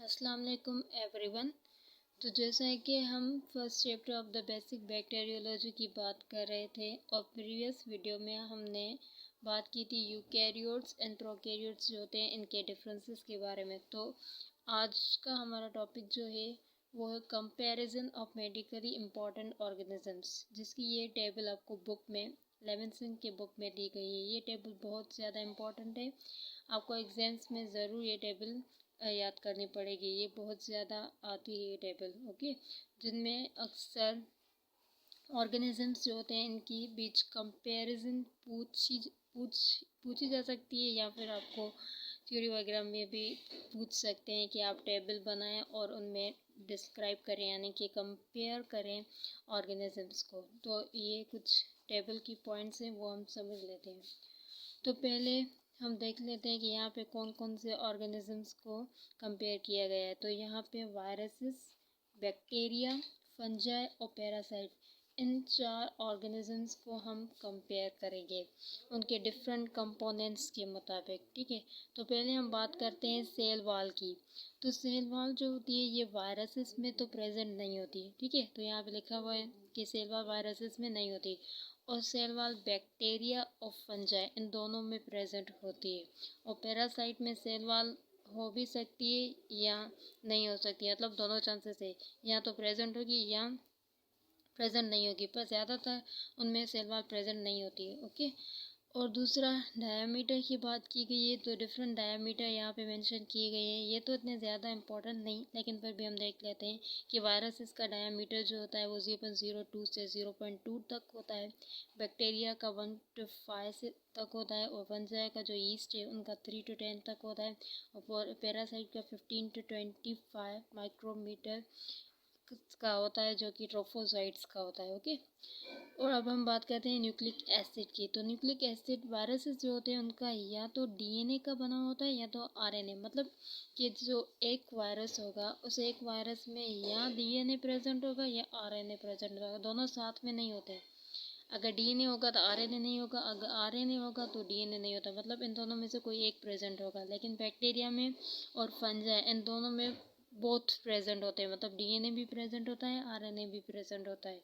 अस्सलाम वालेकुम एवरीवन। तो जैसा है कि हम first chapter of the basic bacteriology की बात कर रहे थे और प्रीवियस वीडियो में हमने बात की थी यूकैरियोट्स एंड प्रोकैरियोट्स जो होते हैं इनके डिफरेंसेस के बारे में। तो आज का हमारा टॉपिक जो है वो है comparison of medically important organisms, जिसकी ये टेबल आपको बुक में लेविंसन के बुक में दी गई है। ये टेबल बहुत ज़्यादा इम्पॉर्टेंट है, आपको एग्जाम्स में ज़रूर ये टेबल याद करनी पड़ेगी। ये बहुत ज़्यादा आती है ये टेबल, ओके, जिनमें अक्सर ऑर्गेनिजम्स जो होते हैं इनकी बीच कंपैरिजन पूछी जा सकती है, या फिर आपको थ्योरी वगैरह में भी पूछ सकते हैं कि आप टेबल बनाएं और उनमें डिस्क्राइब करें, यानी कि कंपेयर करें ऑर्गेनिजम्स को। तो ये कुछ टेबल की पॉइंट्स हैं, वो हम समझ लेते हैं। तो पहले हम देख लेते हैं कि यहाँ पे कौन कौन से ऑर्गेनिजम्स को कंपेयर किया गया है। तो यहाँ पे वायरसेस, बैक्टीरिया, फंजाई और पैरासाइट, इन 4 ऑर्गेनिजम्स को हम कंपेयर करेंगे उनके डिफरेंट कंपोनेंट्स के मुताबिक, ठीक है। तो पहले हम बात करते हैं सेल वॉल की। तो सेल वॉल जो होती है ये वायरसेस में तो प्रेजेंट नहीं होती, ठीक है। तो यहाँ पे लिखा हुआ है कि सेल वॉल वायरसेस में नहीं होती, और सेल वॉल बैक्टीरिया और फंजाई इन दोनों में प्रेजेंट होती है। और पैरासाइट में सेल वॉल हो भी सकती है या नहीं हो सकती है, मतलब दोनों चांसेस है, या तो प्रेजेंट होगी या प्रेजेंट नहीं होगी, पर ज़्यादातर उनमें सेल वॉल प्रेजेंट नहीं होती है, ओके। और दूसरा डायामीटर की बात की गई है, तो डिफरेंट डायामीटर यहाँ पे मेंशन किए गए हैं। ये तो इतने ज़्यादा इंपॉर्टेंट नहीं, लेकिन फिर भी हम देख लेते हैं कि वायरसेस का डायामीटर जो होता है वो 0.02 से 0.2 तक होता है, बैक्टीरिया का 1 to 5 से तक होता है, और फंजाई का जो ईस्ट है उनका 3 to 10 तक होता है, और पैरासाइट का 15 to 25 माइक्रोमीटर का होता है, जो कि ट्रोफोसाइट्स का होता है, ओके। और अब हम बात करते हैं न्यूक्लिक एसिड की। तो न्यूक्लिक एसिड वायरसेस जो होते हैं उनका या तो डीएनए का बना होता है या तो आरएनए, मतलब कि जो एक वायरस होगा उस एक वायरस में या डीएनए प्रेजेंट होगा या आरएनए प्रेजेंट होगा, दोनों साथ में नहीं होते। अगर डीएनए होगा तो आरएनए नहीं होगा, अगर आरएनए होगा तो डीएनए नहीं होता, मतलब इन दोनों में से कोई एक प्रेजेंट होगा। लेकिन बैक्टीरिया में और फंजाई इन दोनों में बोथ प्रेजेंट होते हैं, मतलब डीएनए भी प्रेजेंट होता है, आरएनए भी प्रेजेंट होता है।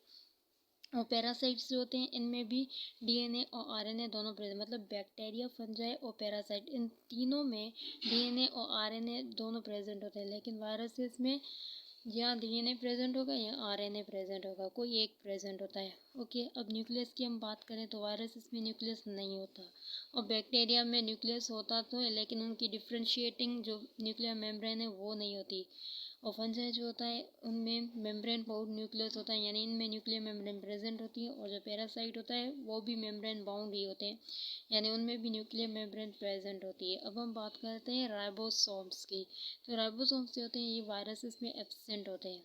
और पैरासाइट्स जो होते हैं इनमें भी डीएनए और आरएनए दोनों प्रेजेंट, मतलब बैक्टीरिया, फंजाई और पैरासाइट इन तीनों में डीएनए और आरएनए दोनों प्रेजेंट होते हैं। लेकिन वायरसेस में या डीएनए प्रेजेंट होगा या आरएनए प्रेजेंट होगा, कोई एक प्रेजेंट होता है, ओके। अब न्यूक्लियस की हम बात करें तो वायरसेस में न्यूक्लियस नहीं होता, और बैक्टीरिया में न्यूक्लियस होता तो है, लेकिन उनकी डिफ्रेंशिएटिंग जो न्यूक्लियर मेम्ब्रेन है वो नहीं होती। और फंजाई जो होता है उनमें मेम्ब्रेन बाउंड न्यूक्लियस होता है, यानी इनमें न्यूक्लियर मेम्ब्रेन प्रेजेंट होती है। और जो पैरासाइट होता है वो भी मेम्ब्रेन बाउंड ही होते हैं, यानी उनमें भी न्यूक्लियर मेम्ब्रेन प्रेजेंट होती है। अब हम बात करते हैं राइबोसोम्स की। तो राइबोसोम्स जो होते हैं ये वायरसेस में एब्सेंट होते हैं,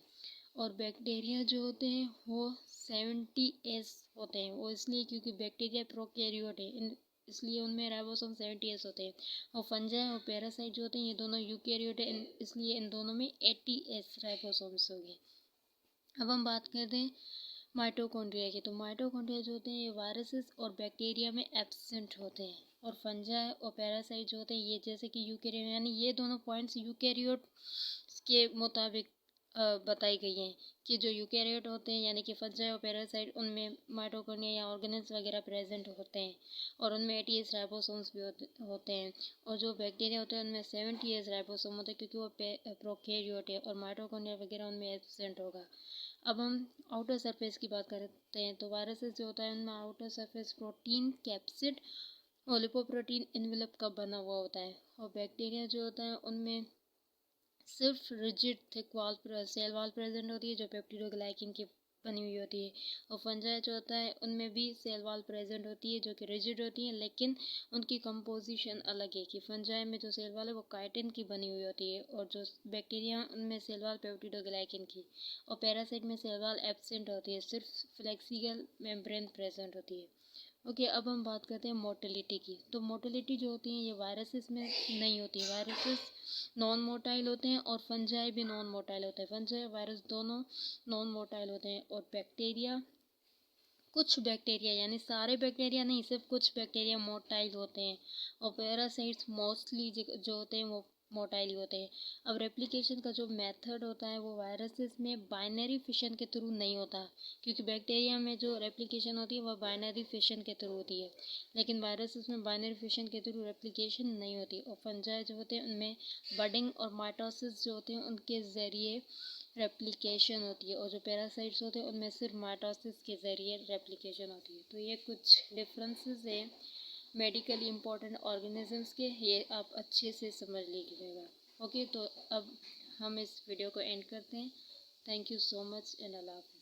और बैक्टीरिया जो होते हैं वो 70S होते हैं। वो इसलिए क्योंकि बैक्टीरिया प्रोकैरियोट है, इसलिए उनमें राइबोसोम 70S होते हैं। और फंजाई और पैरासाइट जो होते हैं ये दोनों यूकैरियोट है, इसलिए इन दोनों में 80S राइबोसोम्स होंगे। अब हम बात करते हैं माइटोकॉन्ड्रिया की। तो माइटोकॉन्ड्रिया जो होते हैं ये वायरसेस और बैक्टीरिया में एब्सेंट होते हैं, और फंजाई और पैरासाइट जो होते हैं ये जैसे कि यूकैरियोट, यानी ये दोनों पॉइंट्स यूकैरियोट के मुताबिक बताई गई हैं कि जो यूकैरियोट होते हैं यानी कि फंजाई और पैरासाइट उनमें माइटोकॉन्ड्रिया या ऑर्गेनेल्स वगैरह प्रेजेंट होते हैं, और उनमें 80S राइबोसोम्स भी होते हैं। और जो बैक्टीरिया होते हैं उनमें 70S राइबोसोम होते हैं, क्योंकि वो प्रोकैरियोट है, और माइटोकॉन्ड्रिया वगैरह उनमें एब्सेंट होगा। अब हम आउटर सरफेस की बात करते हैं। तो वायरसेस जो होता है उनमें आउटर सरफेस प्रोटीन, कैप्सिड और लिपोप्रोटीन इनवेलप का बना हुआ होता है। और बैक्टीरिया जो होता है उनमें सिर्फ rigid thick wall cell wall present होती है, जो पेप्टिडोग्लाइकिन की बनी हुई होती है। और फंजाई जो होता है उनमें भी सेल वॉल प्रेजेंट होती है, जो कि रिजिड होती है, लेकिन उनकी कंपोजिशन अलग है कि फंजाई में जो सेल वॉल है वो काइटिन की बनी हुई होती है, और जो बैक्टीरिया उनमें सेल वॉल पेप्टिडोग्लाइकिन की। और पैरासाइट में सेल वॉल एब्सेंट होती है, सिर्फ फ्लेक्सिबल मेम्ब्रेन प्रेजेंट होती है, ओके। अब हम बात करते हैं मोटिलिटी की। तो मोटिलिटी जो होती है ये वायरसेस में नहीं होती, वायरसेस नॉन मोटाइल होते हैं, और फंजाई भी नॉन मोटाइल होते हैं, फंजाई वायरस दोनों नॉन मोटाइल होते हैं। और बैक्टीरिया, कुछ बैक्टीरिया यानी सारे बैक्टीरिया नहीं, सिर्फ कुछ बैक्टीरिया मोटाइल होते हैं। और पैरासाइट्स मोस्टली जो होते हैं वो मोटाइल होते हैं। अब रेप्लिकेशन का जो मेथड होता है वो वायरसेस में बाइनरी फिशन के थ्रू नहीं होता, क्योंकि बैक्टीरिया में जो रेप्लिकेशन होती है वह बाइनरी फिशन के थ्रू होती है, लेकिन वायरसेस में बाइनरी फिशन के थ्रू रेप्लिकेशन नहीं होती। और फंजाई जो होते हैं उनमें बडिंग और माइटोसिस जो होते हैं उनके ज़रिए रेप्लिकेशन होती है, और जो पैरासाइट्स होते हैं उनमें सिर्फ माइटोसिस के ज़रिए रेप्लिकेशन होती है। तो ये कुछ डिफरेंसेस हैं मेडिकली इम्पोर्टेंट ऑर्गेनिजम्स के, ये आप अच्छे से समझ लीजिएगा। ओके, तो अब हम इस वीडियो को एंड करते हैं। Thank you so much and Allah हाफ़िज़।